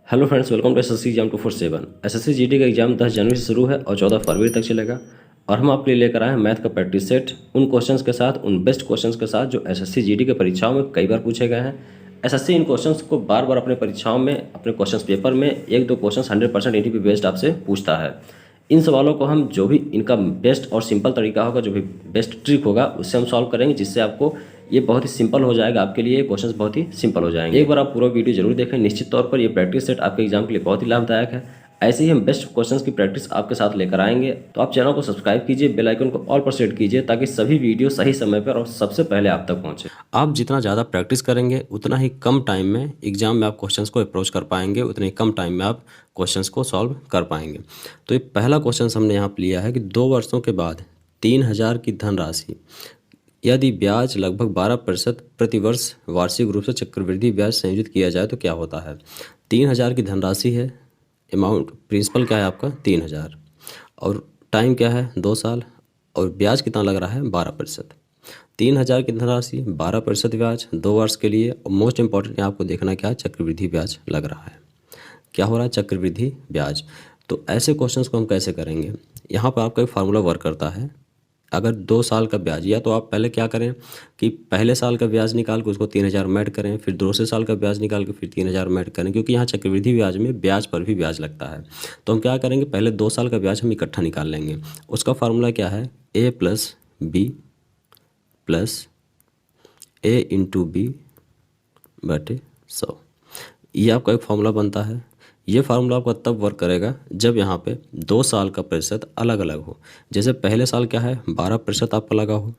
Hello friends, welcome to SSC exam 247। SSC GD का exam 10 जनवरी से शुरू है और 14 फरवरी तक चलेगा। और हम आपके लिए लेकर आए हैं मैथ का प्रैक्टिस सेट उन क्वेश्चंस के साथ, उन बेस्ट क्वेश्चंस के साथ जो एसएससी जीडी के परीक्षाओं में कई बार पूछे गए हैं। एसएससी इन क्वेश्चंस को बार बार अपने परीक्षाओं में, अपने क्वेश्चन पेपर में एक दो क्वेश्चन 100% एनटीपी बेस्ड आपसे पूछता है। इन सवालों को हम जो भी इनका बेस्ट और सिंपल तरीका होगा, जो भी बेस्ट ट्रिक होगा, उससे हम सॉल्व करेंगे, जिससे आपको ये बहुत ही सिंपल हो जाएगा। आपके लिए क्वेश्चंस बहुत ही सिंपल हो जाएंगे। एक बार आप पूरा वीडियो जरूर देखें। निश्चित तौर पर ये प्रैक्टिस सेट आपके एग्जाम के लिए बहुत ही लाभदायक है। ऐसे ही हम बेस्ट क्वेश्चंस की प्रैक्टिस आपके साथ लेकर आएंगे। तो आप चैनल को सब्सक्राइब कीजिए, बेल आइकन को ऑल पर सेट कीजिए, ताकि सभी वीडियो सही समय पर और सबसे पहले आप तक पहुंचे। आप जितना ज़्यादा प्रैक्टिस करेंगे उतना ही कम टाइम में एग्जाम में आप क्वेश्चंस को अप्रोच कर पाएंगे, उतने ही कम टाइम में आप क्वेश्चंस को सॉल्व कर पाएंगे। तो ये पहला क्वेश्चन हमने यहाँ पर लिया है कि 2 वर्षों के बाद 3000 की धनराशि यदि ब्याज लगभग 12% प्रतिवर्ष वार्षिक रूप से चक्रवृद्धि ब्याज संयोजित किया जाए तो क्या होता है। 3000 की धनराशि है, अमाउंट प्रिंसिपल क्या है आपका 3000, और टाइम क्या है 2 साल, और ब्याज कितना लग रहा है 12%। 3000 की धनराशि, 12% ब्याज 2 वर्ष के लिए, और मोस्ट इंपॉर्टेंट आपको देखना क्या है, चक्रवृद्धि ब्याज लग रहा है। क्या हो रहा है, चक्रवृद्धि ब्याज। तो ऐसे क्वेश्चंस को हम कैसे करेंगे, यहाँ पर आपका एक फार्मूला वर्क करता है। अगर 2 साल का ब्याज, या तो आप पहले क्या करें कि पहले साल का ब्याज निकाल के उसको 3000 में ऐड करें, फिर दूसरे साल का ब्याज निकाल के फिर 3000 में ऐड करें, क्योंकि यहाँ चक्रवृद्धि ब्याज में ब्याज पर भी ब्याज लगता है। तो हम क्या करेंगे, पहले 2 साल का ब्याज हम इकट्ठा निकाल लेंगे। उसका फार्मूला क्या है, a plus B plus a into B बटे 100। ये आपका एक फार्मूला बनता है। ये फार्मूला आपका तब वर्क करेगा जब यहाँ पे 2 साल का प्रतिशत अलग अलग हो। जैसे पहले साल क्या है 12% आपका लगा हो,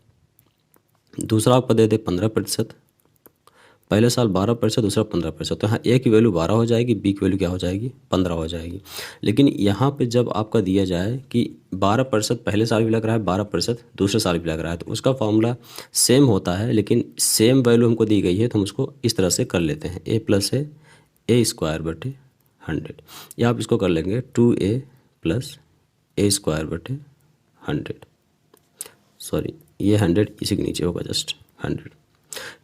दूसरा आपका दे दे 15%। पहले साल 12%, दूसरा 15%, तो यहाँ ए की वैल्यू 12 हो जाएगी, बी की वैल्यू क्या हो जाएगी 15 हो जाएगी। लेकिन यहाँ पे जब आपका दिया जाए कि 12% पहले साल भी लग रहा है, 12% दूसरे साल भी लग रहा है, तो उसका फार्मूला सेम होता है, लेकिन सेम वैल्यू हमको दी गई है तो हम उसको इस तरह से कर लेते हैं, a प्लस ए स्क्वायर बटे 100, या आप इसको कर लेंगे 2a प्लस ए स्क्वायर बटे 100। सॉरी, ये 100 इसी के नीचे होगा, जस्ट 100।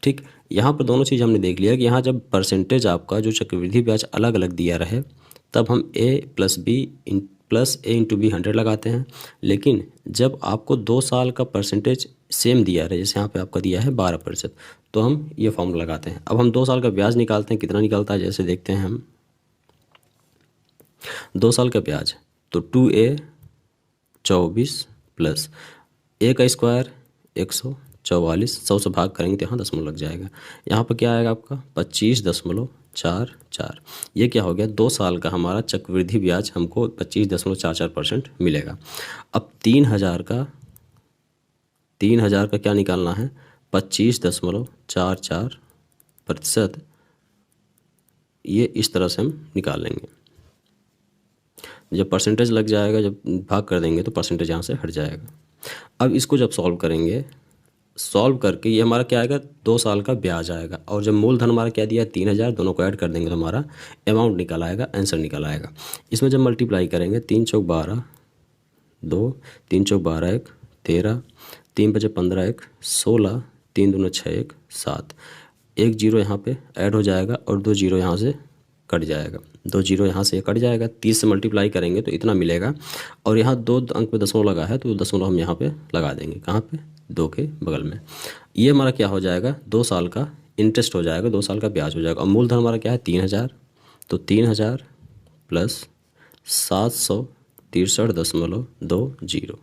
ठीक, यहाँ पर दोनों चीज़ हमने देख लिया कि यहाँ जब परसेंटेज आपका जो चक्रवृद्धि ब्याज अलग अलग दिया रहे, तब हम a plus B plus A into B 100 लगाते हैं। लेकिन जब आपको 2 साल का परसेंटेज सेम दिया रहे, जैसे यहाँ पे आपका दिया है 12%, तो हम ये फॉर्मूला लगाते हैं। अब हम 2 साल का ब्याज निकालते हैं, कितना निकलता है जैसे देखते हैं हम। 2 साल का ब्याज तो 2a 24 प्लस a का स्क्वायर 144, 100 से भाग करेंगे तो यहाँ दशमलव लग जाएगा। यहाँ पर क्या आएगा आपका 25.44। ये क्या हो गया, 2 साल का हमारा चक्रवृद्धि ब्याज हमको 25.44% मिलेगा। अब 3000 का क्या निकालना है, 25.44%। ये इस तरह से हम निकाल लेंगे। जब परसेंटेज लग जाएगा, जब भाग कर देंगे तो परसेंटेज यहाँ से हट जाएगा। अब इसको जब सॉल्व करेंगे, सॉल्व करके ये हमारा क्या आएगा, 2 साल का ब्याज आएगा, और जब मूलधन हमारा क्या दिया 3000, दोनों को ऐड कर देंगे तो हमारा अमाउंट निकल आएगा, आंसर निकल आएगा। इसमें जब मल्टीप्लाई करेंगे 3 चौक 12 2, 3 चौक 12 1 13, 3 बजे 15 1 16, 3 दूना 6 1 7, 1 जीरो यहाँ पे ऐड हो जाएगा और 2 जीरो यहाँ से कट जाएगा, 2 जीरो यहाँ से कट जाएगा। 30 से मल्टीप्लाई करेंगे तो इतना मिलेगा, और यहाँ 2 अंक पे दशमलव लगा है तो दशमलव हम यहाँ पे लगा देंगे, कहाँ पे 2 के बगल में। ये हमारा क्या हो जाएगा, 2 साल का इंटरेस्ट हो जाएगा, 2 साल का ब्याज हो जाएगा। और मूलधन हमारा क्या है 3000, तो 3000 प्लस 763.20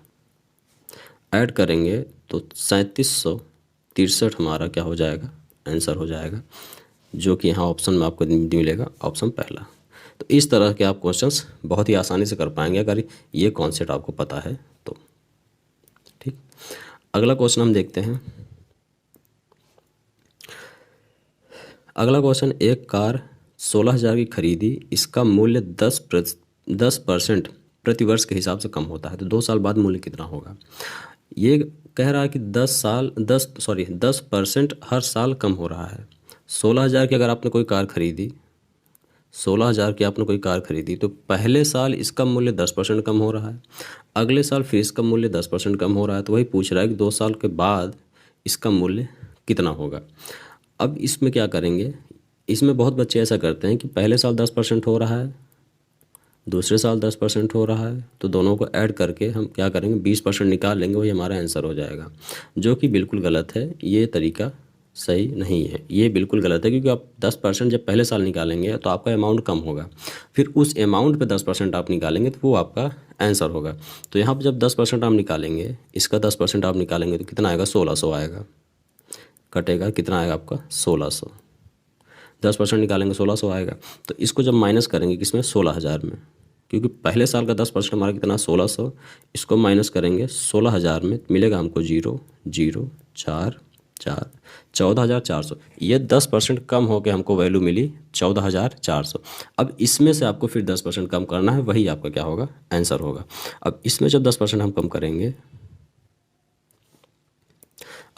ऐड करेंगे तो 3763 हमारा क्या हो जाएगा, आंसर हो जाएगा, जो कि यहाँ ऑप्शन में आपको मिलेगा, ऑप्शन पहला। तो इस तरह के आप क्वेश्चंस बहुत ही आसानी से कर पाएंगे अगर ये कॉन्सेप्ट आपको पता है तो। ठीक, अगला क्वेश्चन हम देखते हैं। अगला क्वेश्चन, एक कार 16000 की खरीदी, इसका मूल्य 10% प्रतिवर्ष के हिसाब से कम होता है, तो 2 साल बाद मूल्य कितना होगा। ये कह रहा है कि 10% हर साल कम हो रहा है। 16000 की अगर आपने कोई कार खरीदी, 16000 की आपने कोई कार खरीदी, तो पहले साल इसका मूल्य 10% कम हो रहा है, अगले साल फिर इसका मूल्य 10% कम हो रहा है, तो वही पूछ रहा है कि 2 साल के बाद इसका मूल्य कितना होगा। अब इसमें क्या करेंगे, इसमें बहुत बच्चे ऐसा करते हैं कि पहले साल 10% हो रहा है, दूसरे साल 10% हो रहा है, तो दोनों को ऐड करके हम क्या करेंगे 20% निकाल लेंगे, वही हमारा आंसर हो जाएगा, जो कि बिल्कुल गलत है। ये तरीका सही नहीं है, ये बिल्कुल गलत है, क्योंकि आप 10% जब पहले साल निकालेंगे तो आपका अमाउंट कम होगा, फिर उस अमाउंट पे 10% आप निकालेंगे तो वो आपका आंसर होगा। तो यहाँ पर जब 10% आप निकालेंगे, इसका 10% आप निकालेंगे तो कितना आएगा, 1600 आएगा, कटेगा कितना आएगा आपका 1600। 10% निकालेंगे 1600 आएगा। तो इसको जब माइनस करेंगे किसमें, 16,000 में, क्योंकि पहले साल का 10% हमारा कितना 1600, इसको माइनस करेंगे 16,000 में, मिलेगा हमको 0 0 4 4 14,400। ये 10% कम होकर हमको वैल्यू मिली 14,400। अब इसमें से आपको फिर 10% कम करना है, वही आपका क्या होगा, आंसर होगा। अब इसमें जब 10% हम कम करेंगे,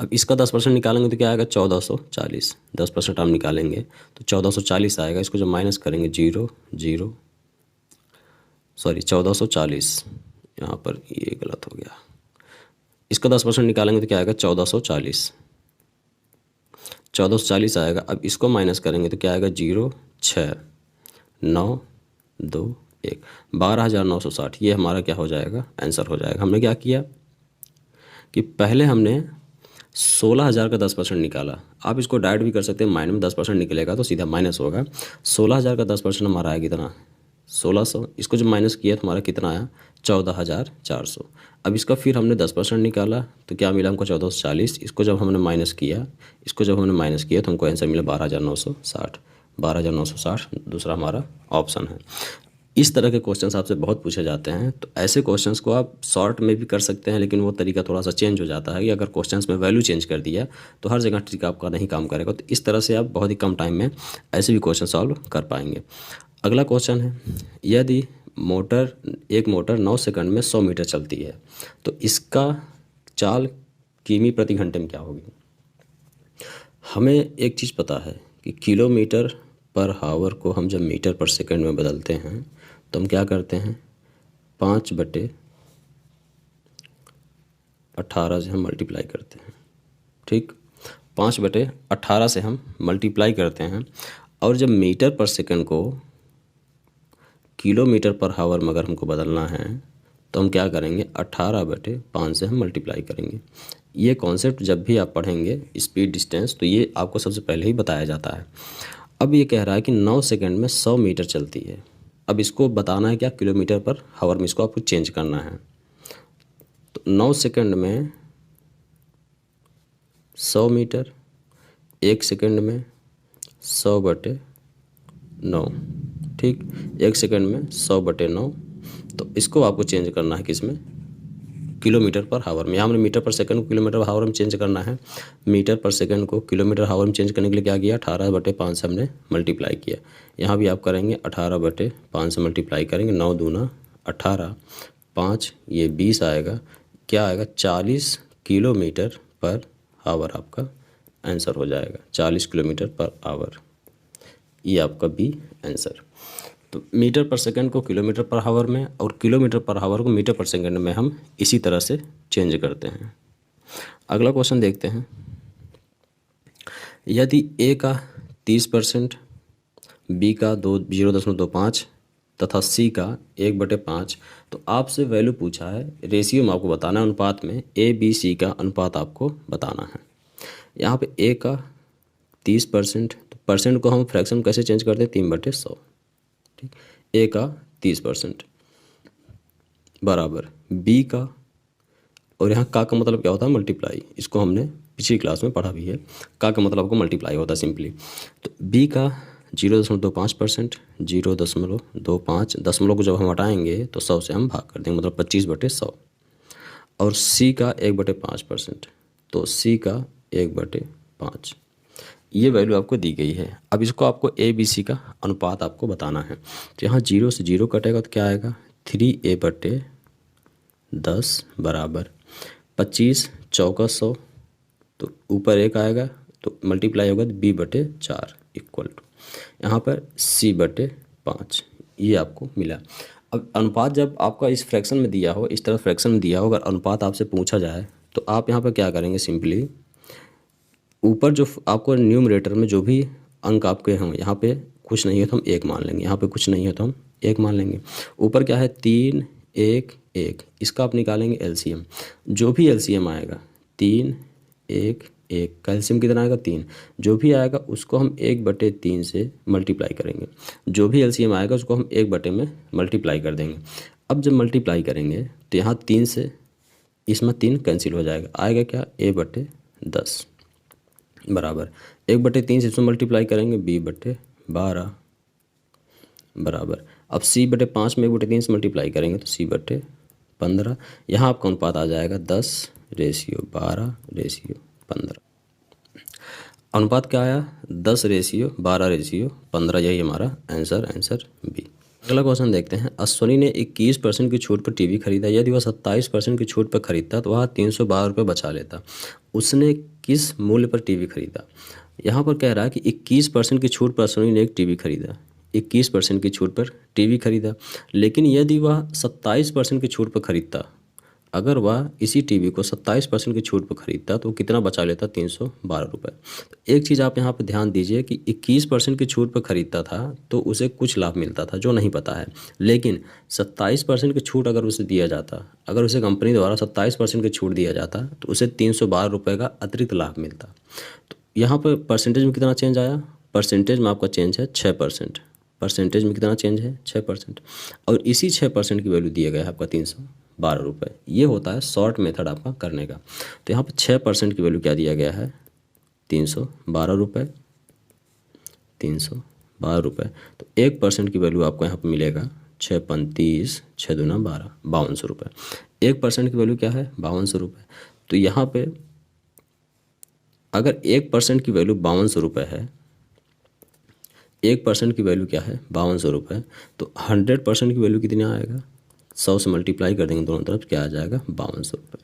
अब इसका 10% निकालेंगे तो क्या आएगा, 1440। 10% हम निकालेंगे तो 1440 आएगा। इसको जब माइनस करेंगे 1440, यहाँ पर ये गलत हो गया। इसका 10% निकालेंगे तो क्या आएगा, 1440। 1440 आएगा। अब इसको माइनस करेंगे तो क्या आएगा, 0 6 9 2 1 12,960। ये हमारा क्या हो जाएगा, आंसर हो जाएगा। हमने क्या किया कि पहले हमने 16,000 का 10% निकाला। आप इसको डायरेक्ट भी कर सकते हैं, माइनस में 10% निकलेगा तो सीधा माइनस होगा। 16,000 का 10% हमारा आया कितना, 1600। इसको जब माइनस किया तो हमारा कितना आया, 14,400। अब इसका फिर हमने 10% निकाला तो क्या मिला हमको, 1440। इसको जब हमने माइनस किया, तो हमको आंसर मिला 12,960। 12,960 दूसरा हमारा ऑप्शन है। इस तरह के क्वेश्चंस आपसे बहुत पूछे जाते हैं, तो ऐसे क्वेश्चंस को आप शॉर्ट में भी कर सकते हैं, लेकिन वो तरीका थोड़ा सा चेंज हो जाता है कि अगर क्वेश्चंस में वैल्यू चेंज कर दिया तो हर जगह ट्रिक आपका नहीं काम करेगा। तो इस तरह से आप बहुत ही कम टाइम में ऐसे भी क्वेश्चन सॉल्व कर पाएंगे। अगला क्वेश्चन है, यदि एक मोटर 9 सेकंड में 100 मीटर चलती है तो इसका चाल किमी प्रति घंटे में क्या होगी। हमें एक चीज़ पता है कि किलोमीटर पर हावर को हम जब मीटर पर सेकंड में बदलते हैं तो हम क्या करते हैं, 5/18 से हम मल्टीप्लाई करते हैं। ठीक, 5/18 से हम मल्टीप्लाई करते हैं, और जब मीटर पर सेकंड को किलोमीटर पर हावर में अगर हमको बदलना है तो हम क्या करेंगे, 18/5 से हम मल्टीप्लाई करेंगे। ये कॉन्सेप्ट जब भी आप पढ़ेंगे स्पीड डिस्टेंस, तो ये आपको सबसे पहले ही बताया जाता है। अब ये कह रहा है कि 9 सेकंड में 100 मीटर चलती है। अब इसको बताना है क्या, किलोमीटर पर हावर में इसको आपको चेंज करना है। तो 9 सेकंड में 100 मीटर, 1 सेकंड में 100/9। ठीक, 1 सेकंड में 100/9। तो इसको आपको चेंज करना है किसमें, किलोमीटर पर हावर में। यहाँ हमने मीटर पर सेकंड को किलोमीटर पर हावर में चेंज करना है। मीटर पर सेकंड को किलोमीटर हावर में चेंज करने के लिए क्या किया, 18/5 से हमने मल्टीप्लाई किया। यहाँ भी आप करेंगे 18/5 से मल्टीप्लाई करेंगे, 9 दूना 18, 5 ये 20 आएगा, क्या आएगा 40 किलोमीटर पर हावर आपका आंसर हो जाएगा। 40 किलोमीटर पर आवर, ये आपका बी आंसर। तो मीटर पर सेकंड को किलोमीटर पर हावर में और किलोमीटर पर हावर को मीटर पर सेकंड में हम इसी तरह से चेंज करते हैं। अगला क्वेश्चन देखते हैं, यदि ए का 30%, बी का 0.25 तथा सी का 1/5, तो आपसे वैल्यू पूछा है, रेशियो में आपको बताना है, अनुपात में ए बी सी का अनुपात आपको बताना है। यहाँ पे ए का 30%, तो परसेंट को हम फ्रैक्शन में कैसे चेंज करते हैं, 3/100। ठीक, ए का 30% बराबर बी का, और यहाँ का मतलब क्या होता है, मल्टीप्लाई। इसको हमने पिछली क्लास में पढ़ा भी है, का मतलब आपको मल्टीप्लाई होता है सिंपली। तो बी का 0.25%, 0.25 दशमलव को जब हम हटाएंगे तो 100 से हम भाग कर देंगे, मतलब 25/100। और सी का 1/5%, तो सी का 1/5। ये वैल्यू आपको दी गई है। अब इसको आपको ए बी सी का अनुपात आपको बताना है। तो यहाँ 0 से 0 कटेगा तो क्या आएगा, 3a/10 बराबर 25 चौका 100, तो ऊपर 1 आएगा तो मल्टीप्लाई होगा तो b/4 इक्वल टू यहाँ पर c/5। ये आपको मिला। अब अनुपात जब आपका इस फ्रैक्शन में दिया हो, इस तरह फ्रैक्शन में दिया हो, अगर अनुपात आपसे पूछा जाए तो आप यहाँ पर क्या करेंगे, सिंपली ऊपर जो आपको न्यूमरेटर में जो भी अंक आपके हम यहाँ पे कुछ नहीं है तो हम 1 मान लेंगे, यहाँ पे कुछ नहीं है तो हम 1 मान लेंगे। ऊपर क्या है 3 1 1, इसका आप निकालेंगे एलसीएम। जो भी एलसीएम आएगा 3 1 1 का एलसीएम कितना आएगा 3, जो भी आएगा उसको हम 1/3 से मल्टीप्लाई करेंगे। जो भी एलसीएम आएगा उसको हम 1 में मल्टीप्लाई कर देंगे। अब जब मल्टीप्लाई करेंगे तो यहाँ 3 से इसमें 3 कैंसिल हो जाएगा, आएगा क्या a/10 बराबर 1/3 से इसमें मल्टीप्लाई करेंगे b/12 बराबर। अब c/5 में 1/3 से मल्टीप्लाई करेंगे तो c/15। यहाँ आपका अनुपात आ जाएगा 10:12:15। अनुपात क्या आया 10:12:15, यही हमारा आंसर बी। अगला क्वेश्चन देखते हैं। अश्वनी ने 21% की छूट पर टीवी खरीदा। यदि वह 27% की छूट पर खरीदता तो वह 312 रुपये बचा लेता। उसने किस मूल्य पर टीवी खरीदा? यहाँ पर कह रहा है कि 21% की छूट पर अश्वनी ने एक टीवी खरीदा, 21% की छूट पर टीवी खरीदा। लेकिन यदि वह 27% की छूट पर खरीदता, अगर वह इसी टीवी को 27% की छूट पर खरीदता तो कितना बचा लेता 312 रुपये। तो एक चीज़ आप यहाँ पर ध्यान दीजिए कि 21% की छूट पर खरीदता था तो उसे कुछ लाभ मिलता था जो नहीं पता है, लेकिन 27% की छूट अगर उसे दिया जाता, अगर उसे कंपनी द्वारा 27% की छूट दिया जाता तो उसे 312 रुपये का अतिरिक्त लाभ मिलता। तो यहाँ पर परसेंटेज में कितना चेंज आया? परसेंटेज में आपका चेंज है 6%। परसेंटेज में कितना चेंज है 6%, और इसी 6% की वैल्यू दिया गया है आपका 312 रुपये। ये होता है शॉर्ट मेथड आपका करने का। तो यहाँ पर 6% की वैल्यू क्या दिया गया है 312 रुपये, 312 रुपये। तो 1% की वैल्यू आपको यहाँ पर मिलेगा 6×5 6 दूना 12, 5200 रुपये। 1% की वैल्यू क्या है 5200 रुपये। तो यहाँ पे अगर 1% की वैल्यू 5200 रुपये है, 1% की वैल्यू क्या है 5200 रुपये, तो 100% की वैल्यू कितना आएगा? 100 से मल्टीप्लाई कर देंगे दोनों तरफ, क्या आ जाएगा 5200 रुपये।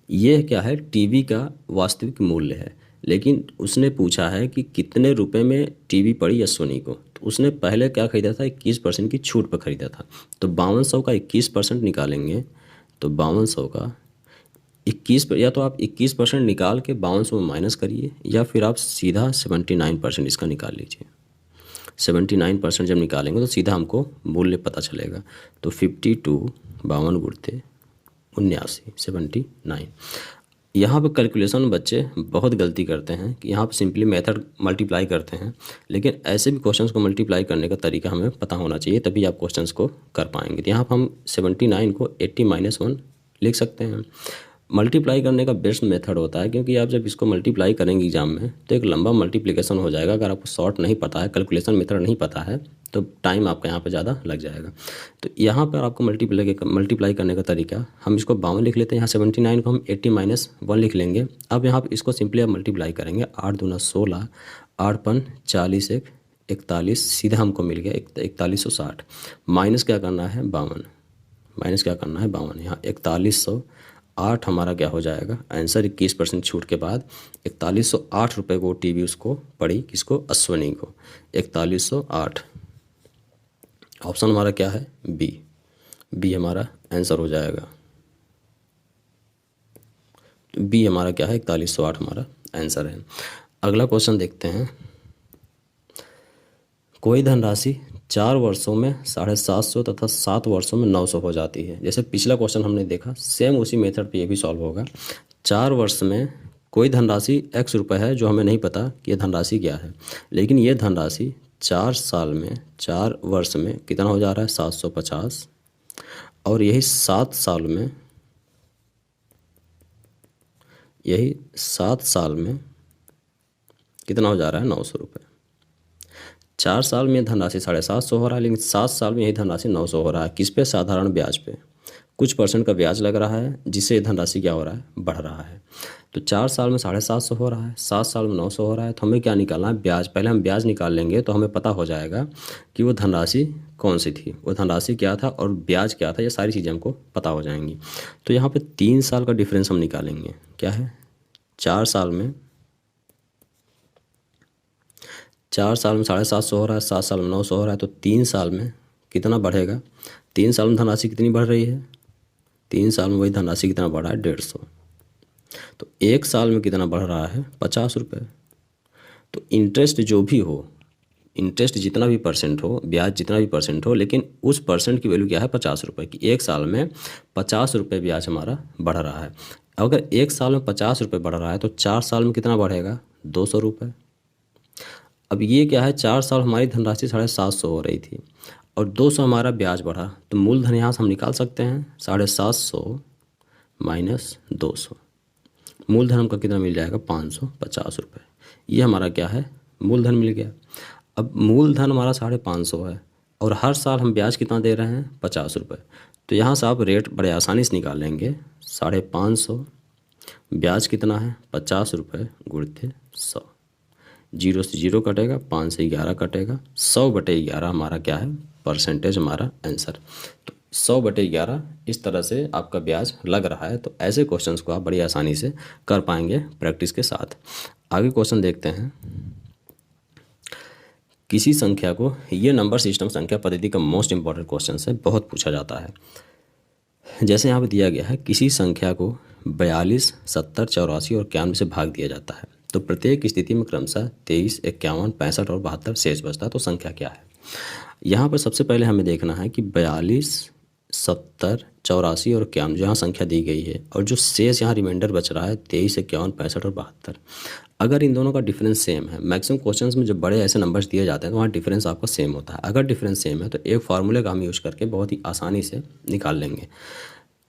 ये क्या है टीवी का वास्तविक मूल्य है, लेकिन उसने पूछा है कि कितने रुपए में टीवी पड़ी अश्वनी को। तो उसने पहले क्या खरीदा था 21% की छूट पर खरीदा था। तो 5200 का 21% निकालेंगे तो 5200 का 21 या तो आप 21% निकाल के 5200 में माइनस करिए, या फिर आप सीधा 79% इसका निकाल लीजिए। 79% जब निकालेंगे तो सीधा हमको मूल्य पता चलेगा। तो 52 52 गुणते 79 79। यहाँ पर कैलकुलेशन में बच्चे बहुत गलती करते हैं कि यहाँ पर सिंपली मेथड मल्टीप्लाई करते हैं, लेकिन ऐसे भी क्वेश्चंस को मल्टीप्लाई करने का तरीका हमें पता होना चाहिए, तभी आप क्वेश्चंस को कर पाएंगे। तो यहाँ पर हम 79 को 80-1 लिख सकते हैं। मल्टीप्लाई करने का बेस्ट मेथड होता है, क्योंकि आप जब इसको मल्टीप्लाई करेंगे एग्जाम में तो एक लंबा मल्टीप्लिकेशन हो जाएगा। अगर आपको शॉर्ट नहीं पता है, कैलकुलेशन मेथड नहीं पता है, तो टाइम आपका यहाँ पे ज़्यादा लग जाएगा। तो यहाँ पर आपको मल्टीप्लाई करने का तरीका, हम इसको 52 लिख लेते हैं, यहाँ 79 को हम 80-1 लिख लेंगे। अब यहाँ पर इसको सिंपली आप मल्टीप्लाई करेंगे, 8 दूना 16, 8 पन 40 1 41, सीधा हमको मिल गया 4160। माइनस क्या करना है 52, माइनस क्या करना है 52। यहाँ 4108 हमारा क्या हो जाएगा आंसर। 21% छूट के बाद 4108 रुपये को टीवी उसको पड़ी, किसको अश्वनी को 4108। ऑप्शन हमारा क्या है बी, बी हमारा आंसर हो जाएगा। बी हमारा क्या है 4108 हमारा आंसर है। अगला क्वेश्चन देखते हैं। कोई धनराशि 4 वर्षों में 750 तथा 7 वर्षों में 900 हो जाती है। जैसे पिछला क्वेश्चन हमने देखा, सेम उसी मेथड पे ये भी सॉल्व होगा। 4 वर्ष में कोई धनराशि x रुपये है जो हमें नहीं पता कि यह धनराशि क्या है, लेकिन ये धनराशि 4 साल में 4 वर्ष में कितना हो जा रहा है 750, और यही 7 साल में, यही 7 साल में कितना हो जा रहा है 900 रुपये। 4 साल में धनराशि 750 हो रहा है, लेकिन 7 साल में यही धनराशि 900 हो रहा है। किस पे? साधारण ब्याज पे। कुछ परसेंट का ब्याज लग रहा है, जिससे धनराशि क्या हो रहा है बढ़ रहा है। तो 4 साल में 750 हो रहा है, 7 साल में 900 हो रहा है। तो हमें क्या निकालना है ब्याज। पहले हम ब्याज निकाल लेंगे तो हमें पता हो जाएगा कि वो धनराशि कौन सी थी, वो धनराशि क्या था और ब्याज क्या था, ये सारी चीज़ें हमको पता हो जाएंगी। तो यहाँ पर 3 साल का डिफरेंस हम निकालेंगे। क्या है 4 साल में 750 हो रहा है, 7 साल में 900 हो रहा है, तो 3 साल में कितना बढ़ेगा। 3 साल में धनराशि कितनी बढ़ रही है, 3 साल में वही धनराशि कितना बढ़ रहा है 150। तो 1 साल में कितना बढ़ रहा है 50 रुपये। तो इंटरेस्ट जो भी हो, इंटरेस्ट जितना भी परसेंट हो, ब्याज जितना भी परसेंट हो, लेकिन उस परसेंट की वैल्यू क्या है 50 रुपये की। एक साल में 50 रुपये ब्याज हमारा बढ़ रहा है। अगर एक साल में 50 रुपये बढ़ रहा है तो 4 साल में कितना बढ़ेगा 200 रुपये। अब ये क्या है, 4 साल हमारी धनराशि 750 हो रही थी और 200 हमारा ब्याज बढ़ा, तो मूलधन यहाँ से हम निकाल सकते हैं 750 माइनस 200। मूलधन हमका कितना मिल जाएगा 550 रुपये। ये हमारा क्या है, मूलधन मिल गया। अब मूलधन हमारा 550 है और हर साल हम ब्याज कितना दे रहे हैं 50 रुपये। तो यहाँ से आप रेट बड़े आसानी से निकाल लेंगे। 550 ब्याज कितना है 50 रुपये गुणित 100। 0 से 0 कटेगा, 5 से 11 कटेगा, 100/11 हमारा क्या है परसेंटेज, हमारा आंसर। तो 100/11 इस तरह से आपका ब्याज लग रहा है। तो ऐसे क्वेश्चंस को आप बड़ी आसानी से कर पाएंगे प्रैक्टिस के साथ। आगे क्वेश्चन देखते हैं। किसी संख्या को, ये नंबर सिस्टम संख्या पद्धति का मोस्ट इंपॉर्टेंट क्वेश्चन है, बहुत पूछा जाता है। जैसे यहाँ पे दिया गया है, किसी संख्या को 42, 70, 84 और 91 से भाग दिया जाता है, तो प्रत्येक स्थिति में क्रमशः 23, 51, 65 और 72 शेष बचता है, तो संख्या क्या है। यहाँ पर सबसे पहले हमें देखना है कि 42, 70, 84 और 91 जो यहाँ संख्या दी गई है और जो शेष यहाँ रिमाइंडर बच रहा है 23, 51, 65 और 72, अगर इन दोनों का डिफरेंस सेम है, मैक्सिमम क्वेश्चंस में जब बड़े ऐसे नंबर्स दिए जाते हैं तो वहाँ डिफरेंस आपका सेम होता है। अगर डिफरेंस सेम है तो एक फार्मूले का हम यूज़ करके बहुत ही आसानी से निकाल लेंगे।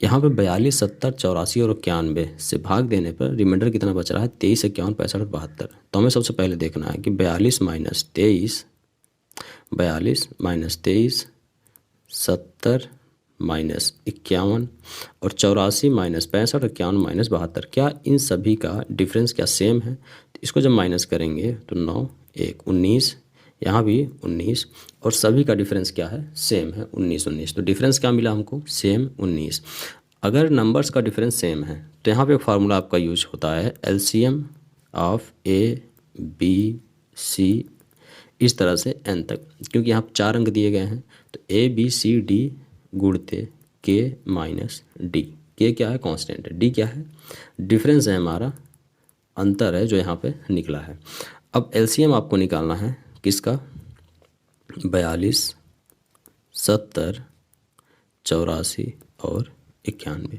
यहाँ पे 42, 70, 84 और 91 से भाग देने पर रिमाइंडर कितना बच रहा है 23, 51, 65 और 72। तो हमें सबसे पहले देखना है कि 42 माइनस 23, 70 माइनस 51 और 84 माइनस 65 और 51 माइनस 72, क्या इन सभी का डिफरेंस क्या सेम है। तो इसको जब माइनस करेंगे तो 9, 1, 19, यहाँ भी 19 और सभी का डिफरेंस क्या है सेम है 19, 19। तो डिफरेंस क्या मिला हमको सेम 19। अगर नंबर्स का डिफरेंस सेम है तो यहाँ पे एक फार्मूला आपका यूज होता है LCM of A, B, C इस तरह से n तक, क्योंकि यहाँ 4 अंक दिए गए हैं। तो A, B, C, D गुणते K minus D। K क्या है कांस्टेंट है, D क्या है डिफरेंस है, हमारा अंतर है जो यहाँ पे निकला है। अब LCM आपको निकालना है किसका 42, 70, 84 और 91,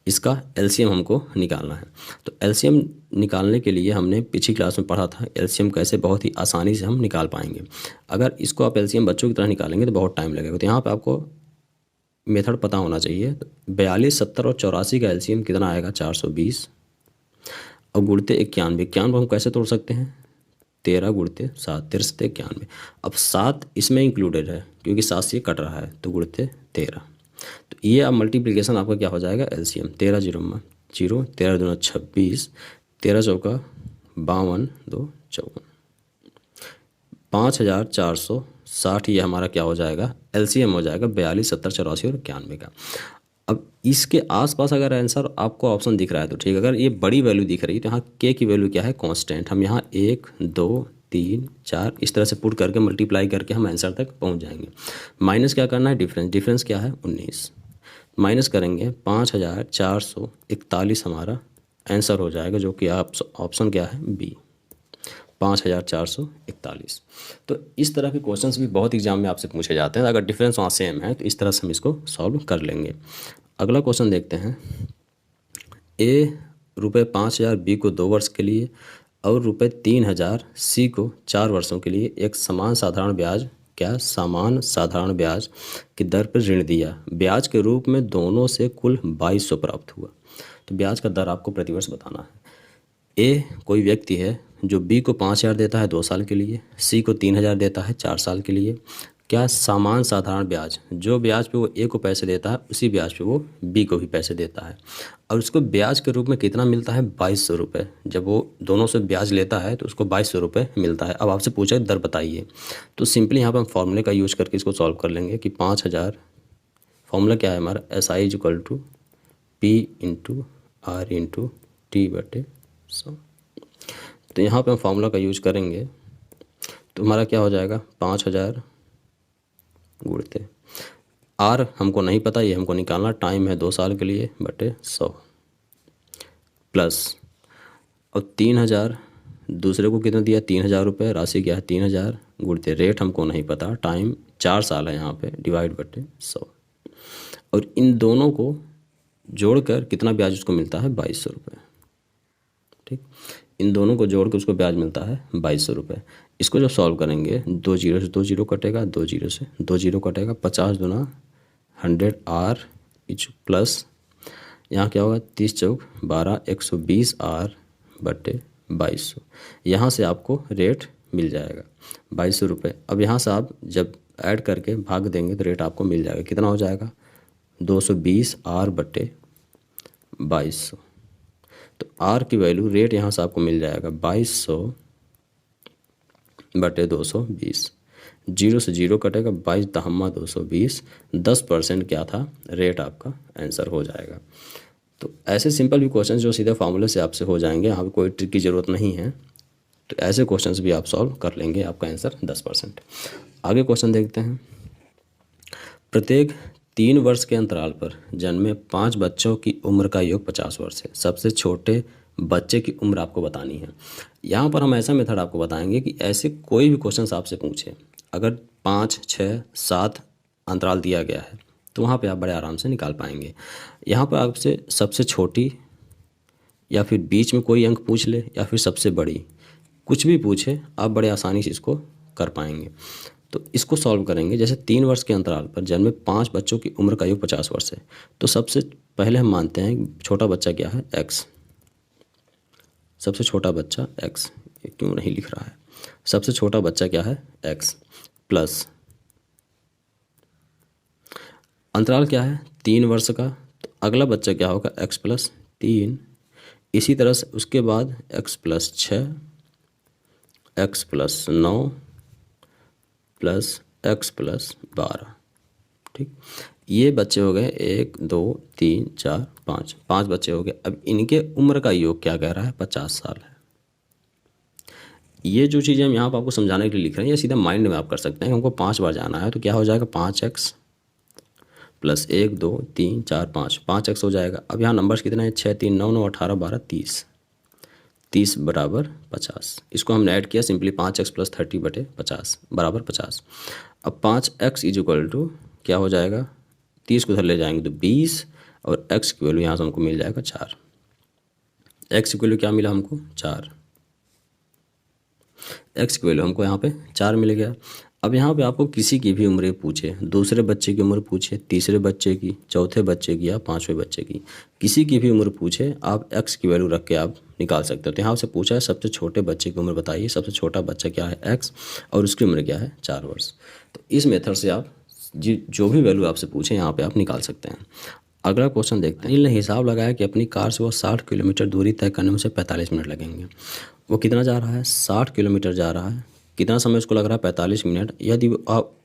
इसका LCM हमको निकालना है। तो LCM निकालने के लिए हमने पिछली क्लास में पढ़ा था LCM कैसे बहुत ही आसानी से हम निकाल पाएंगे। अगर इसको आप LCM बच्चों की तरह निकालेंगे तो बहुत टाइम लगेगा। तो यहाँ पे आपको मेथड पता होना चाहिए। तो 42, 70 और 84 का LCM कितना आएगा 420 और गुणते 91। 91 हम कैसे तोड़ सकते हैं 13 गुणते 7, 13 से 91। अब 7 इसमें इंक्लूडेड है क्योंकि 7 से कट रहा है, तो गुणते 13। तो ये अब मल्टीप्लिकेशन आपका क्या हो जाएगा LCM 13 0 0, 13 दूना 26, 13 चौका 52, 2 54, 5460। ये हमारा क्या हो जाएगा LCM हो जाएगा 42, 70, 84 और 91 का। अब इसके आसपास अगर आंसर आपको ऑप्शन दिख रहा है तो ठीक, अगर ये बड़ी वैल्यू दिख रही है तो यहाँ K की वैल्यू क्या है कांस्टेंट। हम यहाँ 1, 2, 3, 4 इस तरह से पुट करके मल्टीप्लाई करके हम आंसर तक पहुँच जाएंगे। माइनस क्या करना है डिफरेंस, डिफरेंस क्या है 19, माइनस करेंगे 5441 हमारा आंसर हो जाएगा, जो कि आप ऑप्शन क्या है B 5441। तो इस तरह के क्वेश्चंस भी बहुत एग्जाम में आपसे पूछे जाते हैं। अगर डिफरेंस वहाँ सेम है तो इस तरह से हम इसको सॉल्व कर लेंगे। अगला क्वेश्चन देखते हैं। A ₹5000 B को 2 वर्ष के लिए और ₹3000 C को 4 वर्षों के लिए एक समान साधारण ब्याज की दर पर ऋण दिया। ब्याज के रूप में दोनों से कुल 2200 प्राप्त हुआ। तो ब्याज का दर आपको प्रतिवर्ष बताना है। A कोई व्यक्ति है जो B को 5000 देता है 2 साल के लिए, C को 3000 देता है 4 साल के लिए। क्या समान साधारण ब्याज, जो ब्याज पे वो A को पैसे देता है उसी ब्याज पे वो B को भी पैसे देता है, और उसको ब्याज के रूप में कितना मिलता है 2200 रुपये। जब वो दोनों से ब्याज लेता है तो उसको 2200 रुपये मिलता है। अब आपसे पूछा दर बताइए, तो सिंपली यहाँ पर हम फॉर्मूले का यूज करके इसको सॉल्व कर लेंगे कि 5000, फॉर्मूला क्या है हमारा SI = P × R × T/100। तो यहाँ पे हम फार्मूला का यूज करेंगे तो हमारा क्या हो जाएगा 5000 गुणते R हमको नहीं पता, ये हमको निकालना, टाइम है 2 साल के लिए /100 प्लस और 3000 दूसरे को कितना दिया 3000 रुपये, राशि क्या है 3000, गुणते रेट हमको नहीं पता, टाइम 4 साल है यहाँ पे, डिवाइड बटे 100। और इन दोनों को जोड़कर कितना ब्याज उसको मिलता है 2200 रुपये। ठीक, इन दोनों को जोड़ के उसको ब्याज मिलता है 2200 रुपये। इसको जब सॉल्व करेंगे 2 जीरो से 2 जीरो कटेगा, 2 जीरो से 2 जीरो कटेगा, 50 दूना 100R इच प्लस यहाँ क्या होगा 30 चौक 12, 120R बटे 2200। यहाँ से आपको रेट मिल जाएगा 2200 रुपये। अब यहाँ से आप जब ऐड करके भाग देंगे तो रेट आपको मिल जाएगा, कितना हो जाएगा 220R बटे 2200। तो R की वैल्यू रेट यहाँ से आपको मिल जाएगा 2200 बटे 220। जीरो से जीरो कटेगा, 22 दहम्मा 220, 10% क्या था रेट, आपका आंसर हो जाएगा। तो ऐसे सिंपल भी क्वेश्चन जो सीधे फार्मूले से आपसे हो जाएंगे, यहाँ पे कोई ट्रिक की ज़रूरत नहीं है, तो ऐसे क्वेश्चंस भी आप सॉल्व कर लेंगे, आपका आंसर 10%। आगे क्वेश्चन देखते हैं। प्रत्येक 3 वर्ष के अंतराल पर जन्मे 5 बच्चों की उम्र का योग 50 वर्ष है। सबसे छोटे बच्चे की उम्र आपको बतानी है। यहाँ पर हम ऐसा मेथड आपको बताएंगे कि ऐसे कोई भी क्वेश्चंस आपसे पूछे, अगर 5, 6, 7 अंतराल दिया गया है तो वहाँ पे आप बड़े आराम से निकाल पाएंगे। यहाँ पर आपसे सबसे छोटी या फिर बीच में कोई अंक पूछ ले या फिर सबसे बड़ी, कुछ भी पूछे आप बड़े आसानी से इसको कर पाएंगे। तो इसको सॉल्व करेंगे। जैसे 3 वर्ष के अंतराल पर जन्मे 5 बच्चों की उम्र का योग 50 वर्ष है, तो सबसे पहले हम मानते हैं छोटा बच्चा क्या है x। सबसे छोटा बच्चा x, ये क्यों नहीं लिख रहा है, सबसे छोटा बच्चा क्या है x प्लस अंतराल क्या है 3 वर्ष का, तो अगला बच्चा क्या होगा x प्लस 3। इसी तरह से उसके बाद x plus 6, x plus 9 plus x plus 12। ठीक, ये बच्चे हो गए 1, 2, 3, 4, 5 बच्चे हो गए। अब इनके उम्र का योग क्या कह रहा है 50 साल है। ये जो चीज़ें हम यहाँ पर आपको समझाने के लिए लिख रहे हैं, ये सीधा माइंड में आप कर सकते हैं। हमको 5 बार जाना है तो क्या हो जाएगा 5x प्लस 1, 2, 3, 4, 5x हो जाएगा। अब यहाँ नंबर्स कितने हैं 6, 3, 9, 9, 18, 12, 30, 30 बराबर 50। इसको हमने ऐड किया सिंपली 5x प्लस 30 बटे 50 बराबर 50। अब 5x इज इक्वल टू क्या हो जाएगा, 30 को उधर ले जाएंगे तो 20 और x की वैल्यू यहाँ से हमको मिल जाएगा 4। x की वैल्यू क्या मिला हमको 4, x की वैल्यू हमको यहाँ पे 4 मिल गया। अब यहाँ पे आपको किसी की भी उम्र पूछे, दूसरे बच्चे की उम्र पूछे, तीसरे बच्चे की, चौथे बच्चे की या 5वें बच्चे की, किसी की भी उम्र पूछे, आप x की वैल्यू रख के आप निकाल सकते हो। तो यहाँ से पूछा है सबसे छोटे बच्चे की उम्र बताइए, सबसे छोटा बच्चा क्या है x और उसकी उम्र क्या है 4 वर्ष। तो इस मेथड से आप जो भी वैल्यू आपसे पूछे यहाँ पे आप निकाल सकते हैं। अगला क्वेश्चन देखते हैं। अनिल ने हिसाब लगाया कि अपनी कार से वो 60 किलोमीटर दूरी तय करने में उसे 45 मिनट लगेंगे। वो कितना जा रहा है 60 किलोमीटर जा रहा है, कितना समय उसको लग रहा है 45 मिनट।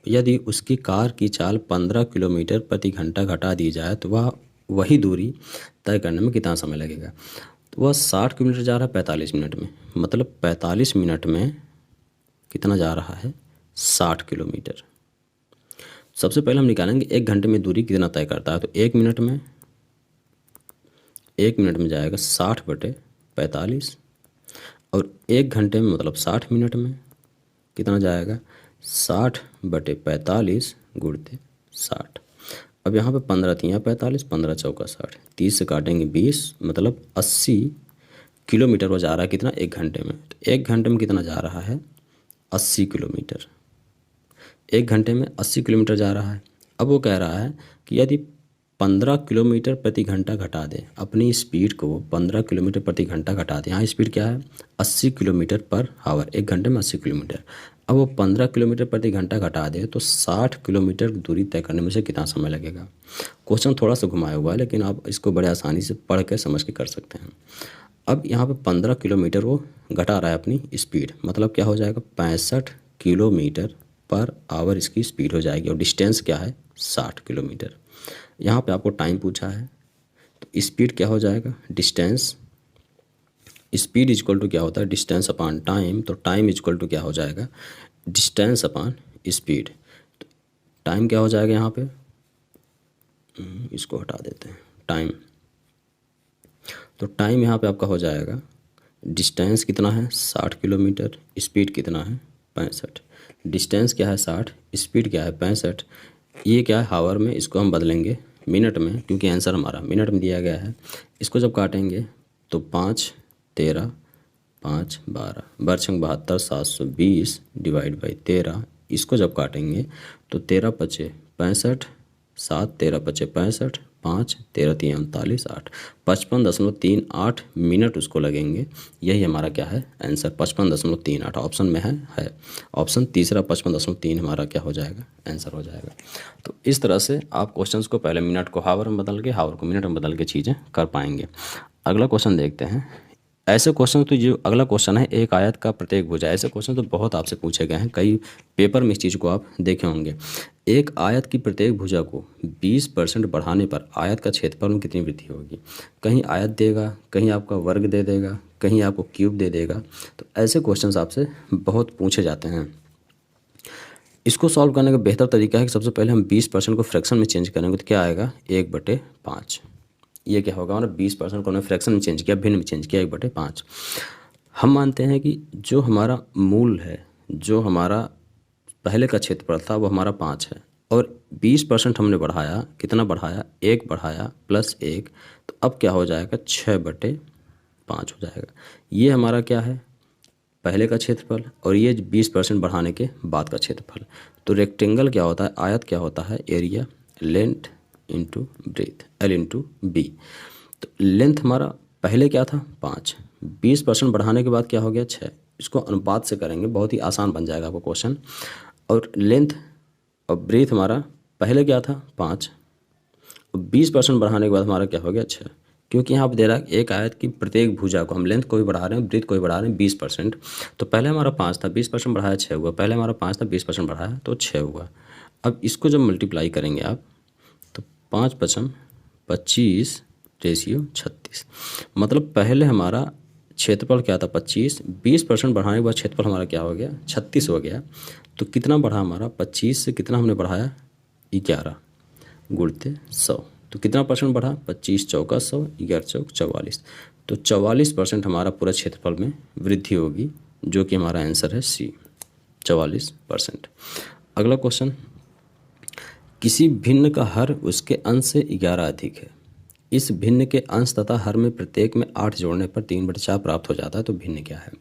यदि उसकी कार की चाल 15 किलोमीटर प्रति घंटा घटा दी जाए तो वह वही दूरी तय करने में कितना समय लगेगा। तो वह 60 किलोमीटर जा रहा है 45 मिनट में, मतलब 45 मिनट में कितना जा रहा है 60 किलोमीटर। सबसे पहले हम निकालेंगे 1 घंटे में दूरी कितना तय करता है। तो 1 मिनट में जाएगा 60 बटे 45 और 1 घंटे में मतलब 60 मिनट में कितना जाएगा 60 बटे 45 गुणते 60। अब यहाँ पे 15 तियाँ 45, 15 चौका 60, 30 से काटेंगे 20, मतलब 80 किलोमीटर वो जा रहा है कितना 1 घंटे में। तो 1 घंटे में कितना जा रहा है 80 किलोमीटर। 1 घंटे में 80 किलोमीटर जा रहा है। अब वो कह रहा है कि यदि 15 किलोमीटर प्रति घंटा घटा दें, अपनी स्पीड को 15 किलोमीटर प्रति घंटा घटा दें। यहाँ स्पीड क्या है 80 किलोमीटर पर आवर, 1 घंटे में 80 किलोमीटर। अब वो 15 किलोमीटर प्रति घंटा घटा दे तो 60 किलोमीटर दूरी तय करने में से कितना समय लगेगा। क्वेश्चन थोड़ा सा घुमाया हुआ है लेकिन आप इसको बड़े आसानी से पढ़ के समझ के कर सकते हैं। अब यहाँ पे 15 किलोमीटर वो घटा रहा है अपनी स्पीड, मतलब क्या हो जाएगा 65 किलोमीटर पर आवर इसकी स्पीड हो जाएगी और डिस्टेंस क्या है 60 किलोमीटर। यहाँ पे आपको टाइम पूछा है तो स्पीड क्या हो जाएगा डिस्टेंस, स्पीड इक्वल टू क्या होता है डिस्टेंस अपॉन टाइम। तो टाइम इक्वल टू क्या हो जाएगा डिस्टेंस अपॉन स्पीड। तो टाइम क्या हो जाएगा यहाँ पे, इसको हटा देते हैं टाइम। तो टाइम यहाँ पे आपका हो जाएगा डिस्टेंस कितना है 60 किलोमीटर, स्पीड कितना है 65। डिस्टेंस क्या है 60, स्पीड क्या है 65। ये क्या है हावर में, इसको हम बदलेंगे मिनट में क्योंकि आंसर हमारा मिनट में दिया गया है। इसको जब काटेंगे तो 5 13 5 12 बरछंग 72 720 डिवाइड बाई 13। इसको जब काटेंगे तो 13 पचे 65, 7 13 पचे 65, 5 13 3 39 8 55.38 मिनट उसको लगेंगे। यही हमारा क्या है आंसर 55.38 ऑप्शन में है ऑप्शन तीसरा 55.3 हमारा क्या हो जाएगा आंसर हो जाएगा। तो इस तरह से आप क्वेश्चंस को पहले मिनट को हावर में बदल के हावर को मिनट में बदल के चीज़ें कर पाएंगे। अगला क्वेश्चन देखते हैं। ऐसे क्वेश्चन तो जो अगला क्वेश्चन है एक आयत का प्रत्येक भुजा, ऐसे क्वेश्चन तो बहुत आपसे पूछे गए हैं, कई पेपर में इस चीज़ को आप देखे होंगे। एक आयत की प्रत्येक भुजा को 20% बढ़ाने पर आयत का क्षेत्रफल में कितनी वृद्धि होगी। कहीं आयत देगा, कहीं आपका वर्ग दे देगा, कहीं आपको क्यूब दे देगा। तो ऐसे क्वेश्चंस आपसे बहुत पूछे जाते हैं। इसको सॉल्व करने का बेहतर तरीका है कि सबसे पहले हम 20% को फ्रैक्शन में चेंज करेंगे तो क्या आएगा 1/5। ये क्या होगा हमारा 20% को हमने फ्रैक्शन में चेंज किया, भिन्न में चेंज किया 1/5। हम मानते हैं कि जो हमारा मूल है, जो हमारा पहले का क्षेत्रफल था वो हमारा 5 है और 20% हमने बढ़ाया, कितना बढ़ाया 1 बढ़ाया प्लस 1, तो अब क्या हो जाएगा 6/5 हो जाएगा। ये हमारा क्या है पहले का क्षेत्रफल और ये 20% बढ़ाने के बाद का क्षेत्रफल। तो रेक्टेंगल क्या होता है, आयत क्या होता है area length into breadth L into B. तो लेंथ हमारा पहले क्या था 5, 20% बढ़ाने के बाद क्या हो गया 6। इसको अनुपात से करेंगे बहुत ही आसान बन जाएगा आपको क्वेश्चन। और लेंथ और ब्रेथ हमारा पहले क्या था 5 और 20% बढ़ाने के बाद हमारा क्या हो गया 6। क्योंकि यहाँ पे दे रहा है एक आयत की प्रत्येक भुजा को हम लेंथ को भी बढ़ा रहे हैं ब्रेथ को भी बढ़ा रहे हैं 20%। तो पहले हमारा 5 था 20% बढ़ाया 6 हुआ, पहले हमारा 5 था 20% बढ़ाया तो 6 हुआ। अब इसको जब मल्टीप्लाई करेंगे आप तो 5 5 25 रेशियो 36। मतलब पहले हमारा क्षेत्रफल क्या था 25, 20% बढ़ाने के बाद क्षेत्रफल हमारा क्या हो गया 36 हो गया। तो कितना बढ़ा हमारा 25 से कितना हमने बढ़ाया 11 गुणते 100। तो कितना परसेंट बढ़ा 25 चौका 100 11 चौक 44। तो 44% हमारा पूरा क्षेत्रफल में वृद्धि होगी जो कि हमारा आंसर है सी 44%। अगला क्वेश्चन, किसी भिन्न का हर उसके अंश से 11 अधिक है। इस भिन्न के अंश तथा हर में प्रत्येक में 8 जोड़ने पर 3/4 प्राप्त हो जाता है। तो भिन्न क्या है,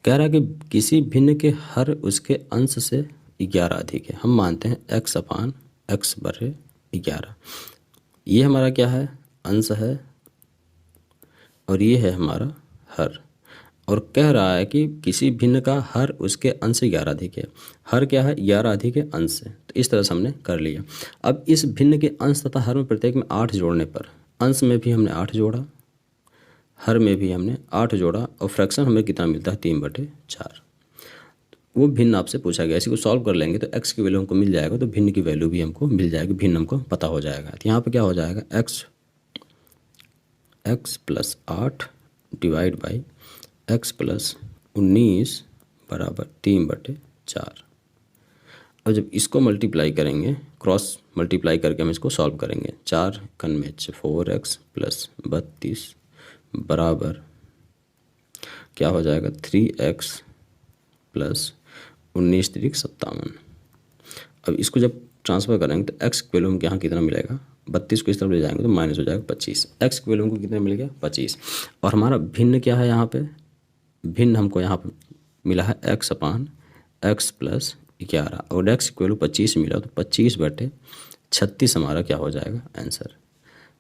कह रहा है कि किसी भिन्न के हर उसके अंश से 11 अधिक है। हम मानते हैं x/(x/11) ये हमारा क्या है अंश है और ये है हमारा हर। और कह रहा है कि किसी भिन्न का हर उसके अंश से 11 अधिक है। हर क्या है 11 अधिक है अंश से। तो इस तरह से हमने कर लिया। अब इस भिन्न के अंश तथा हर में प्रत्येक में 8 जोड़ने पर, अंश में भी हमने 8 जोड़ा, हर में भी हमने 8 जोड़ा और फ्रैक्शन हमें कितना मिलता है 3/4। वो भिन्न आपसे पूछा गया। इसी को सॉल्व कर लेंगे तो x की वैल्यू हमको मिल जाएगा, तो भिन्न की वैल्यू भी हमको मिल जाएगी, भिन्न हमको पता हो जाएगा। तो यहाँ पे क्या हो जाएगा x + 8 डिवाइड बाई x + 19 बराबर 3/4। और जब इसको मल्टीप्लाई करेंगे, क्रॉस मल्टीप्लाई करके हम इसको सॉल्व करेंगे, 4 कन में 4x + 32 बराबर क्या हो जाएगा 3x + 19 3 57। अब इसको जब ट्रांसफ़र करेंगे तो x की वैल्यू हमको यहाँ कितना मिलेगा 32 को इस तरफ ले जाएंगे तो माइनस हो जाएगा 25। x की वैल्यू हमको कितना मिल गया 25। और हमारा भिन्न क्या है यहाँ पे, भिन्न हमको यहाँ पे मिला है x/x + 11 और x की वैल्यू 25 मिला तो 25/36 हमारा क्या हो जाएगा आंसर।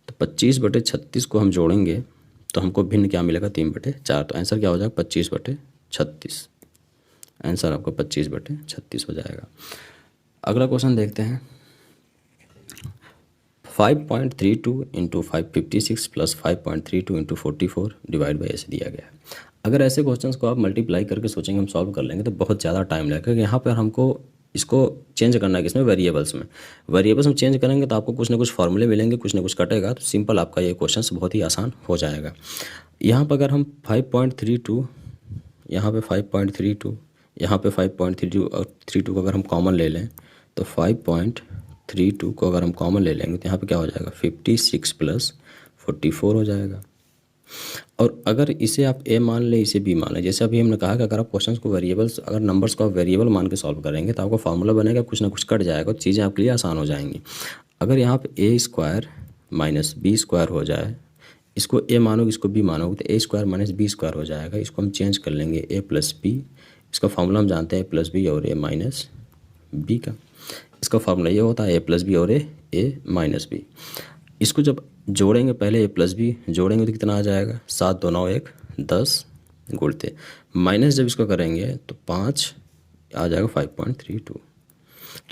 तो 25/36 को हम जोड़ेंगे तो हमको भिन्न क्या मिलेगा 3/4। तो आंसर क्या हो जाएगा 25/36। आंसर आपका 25/36 हो जाएगा। अगला क्वेश्चन देखते हैं। 5.32 × 556 + 5.32 × 44 डिवाइड बाई ऐसे दिया गया है। अगर ऐसे क्वेश्चंस को आप मल्टीप्लाई करके सोचेंगे हम सॉल्व कर लेंगे तो बहुत ज़्यादा टाइम लगेगा। यहाँ पर हमको इसको चेंज करना है, किसमें वेरिएबल्स में। वेरिएबल्स में चेंज करेंगे तो आपको कुछ ना कुछ फॉर्मूले मिलेंगे, कुछ ना कुछ कटेगा, तो सिंपल आपका ये क्वेश्चन बहुत ही आसान हो जाएगा। यहाँ पर अगर हम 5.32 यहाँ पे 5.32 यहाँ पे 5.32 और 32 को अगर हम कॉमन ले लें तो 5.32 को अगर हम कॉमन ले लेंगे तो यहाँ पे क्या हो जाएगा 56 + 44 हो जाएगा। और अगर इसे आप ए मान लें, इसे बी मान लें, जैसे अभी हमने कहा कि अगर आप क्वेश्चन को वेरिएबल्स, अगर नंबर्स को आप वेरिएबल मान के सॉल्व करेंगे तो आपका फार्मूला बनेगा, कुछ ना कुछ कट जाएगा, तो चीज़ें आपके लिए आसान हो जाएंगी। अगर यहाँ पे ए स्क्वायर माइनस बी स्क्वायर हो जाए, इसको ए मानोगे इसको बी मानोगे तो ए स्क्वायर माइनस बी स्क्वायर हो जाएगा। इसको हम चेंज कर लेंगे ए प्लस बी, इसका फार्मूला हम जानते हैं ए प्लस बी और ए माइनस बी का। इसका फार्मूला ये होता है ए प्लस बी और ए माइनस बी। इसको जब जोड़ेंगे, पहले ए प्लस बी जोड़ेंगे तो कितना आ जाएगा, 7 2 9 1 10 गुणते, माइनस जब इसको करेंगे तो 5 आ जाएगा 5.32। तो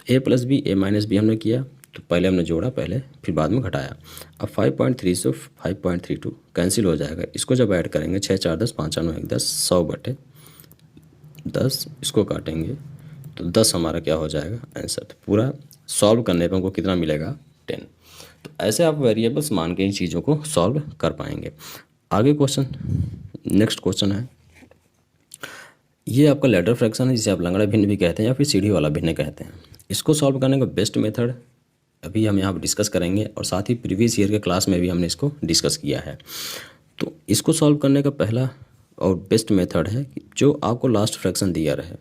ए प्लस बी ए माइनस बी हमने किया, तो पहले हमने जोड़ा पहले, फिर बाद में घटाया। अब 5.3 से 5.32 कैंसिल हो जाएगा। इसको जब ऐड करेंगे 6 4 10 5 9 1 10 100 बटे 10, इसको काटेंगे तो 10 हमारा क्या हो जाएगा आंसर। तो पूरा सॉल्व करने पर हमको कितना मिलेगा 10। तो ऐसे आप वेरिएबल्स मान के इन चीज़ों को सॉल्व कर पाएंगे। आगे क्वेश्चन, नेक्स्ट क्वेश्चन है, ये आपका लैडर फ्रैक्शन है, जिसे आप लंगड़ा भिन्न भी कहते हैं या फिर सीढ़ी वाला भिन्न कहते हैं। इसको सॉल्व करने का बेस्ट मेथड अभी हम यहाँ पर डिस्कस करेंगे, और साथ ही प्रीवियस ईयर के क्लास में भी हमने इसको डिस्कस किया है। तो इसको सॉल्व करने का पहला और बेस्ट मेथड है कि जो आपको लास्ट फ्रैक्शन दिया रहे,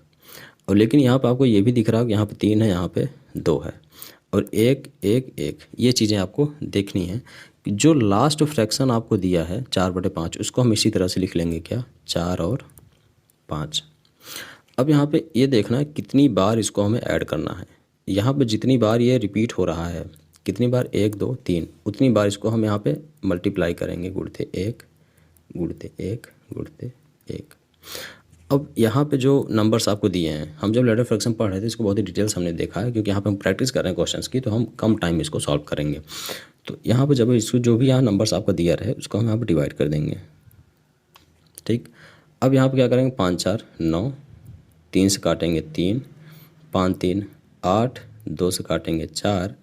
और लेकिन यहाँ पे आपको ये भी दिख रहा है कि यहाँ पे 3 है, यहाँ पे 2 है, और 1 1 1, ये चीज़ें आपको देखनी है कि जो लास्ट फ्रैक्शन आपको दिया है 4/5, उसको हम इसी तरह से लिख लेंगे, क्या 4 और 5। अब यहाँ पे ये देखना है कितनी बार इसको हमें ऐड करना है। यहाँ पे जितनी बार ये रिपीट हो रहा है, कितनी बार 1 2 3, उतनी बार इसको हम यहाँ पे मल्टीप्लाई करेंगे, गुणते 1 गुणते 1 गुणते 1। अब यहाँ पे जो नंबर्स आपको दिए हैं, हम जब लैडर फ्रैक्शन पढ़ रहे थे इसको बहुत ही डिटेल्स हमने देखा है, क्योंकि यहाँ पे हम प्रैक्टिस कर रहे हैं क्वेश्चंस की, तो हम कम टाइम में इसको सॉल्व करेंगे। तो यहाँ पे जब इसको जो भी यहाँ नंबर्स आपको दिया रहे उसको हम यहाँ पे डिवाइड कर देंगे, ठीक। अब यहाँ पे क्या करेंगे, 5 4 9, 3 से काटेंगे 3, 5 3 8, 2 से काटेंगे 4,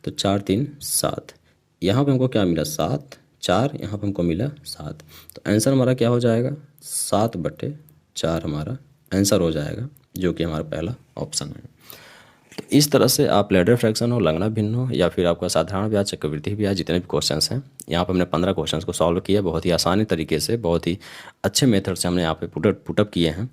तो 4 3 7। यहाँ पे हमको क्या मिला 7, 4 यहाँ पे हमको मिला 7। तो आंसर हमारा क्या हो जाएगा 7/4 हमारा आंसर हो जाएगा, जो कि हमारा पहला ऑप्शन है। तो इस तरह से आप लैडर फ्रैक्शन हो, लंगड़ा भिन्न हो, या फिर आपका साधारण ब्याज, चक्रवृद्धि ब्याज, जितने भी क्वेश्चंस हैं, यहाँ पर हमने 15 क्वेश्चंस को सॉल्व किया बहुत ही आसानी तरीके से, बहुत ही अच्छे मेथड से हमने यहाँ पे पुटअप किए हैं।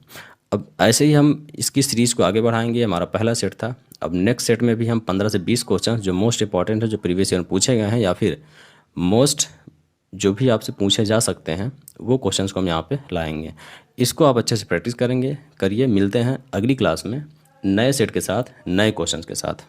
अब ऐसे ही हम इसकी सीरीज़ को आगे बढ़ाएंगे। हमारा पहला सेट था, अब नेक्स्ट सेट में भी हम 15 से 20 क्वेश्चन जो मोस्ट इंपॉर्टेंट है, जो प्रीवियस ईयर में पूछे गए हैं, या फिर मोस्ट जो भी आपसे पूछे जा सकते हैं, वो क्वेश्चंस को हम यहाँ पे लाएंगे। इसको आप अच्छे से प्रैक्टिस करिए। मिलते हैं अगली क्लास में नए सेट के साथ, नए क्वेश्चंस के साथ।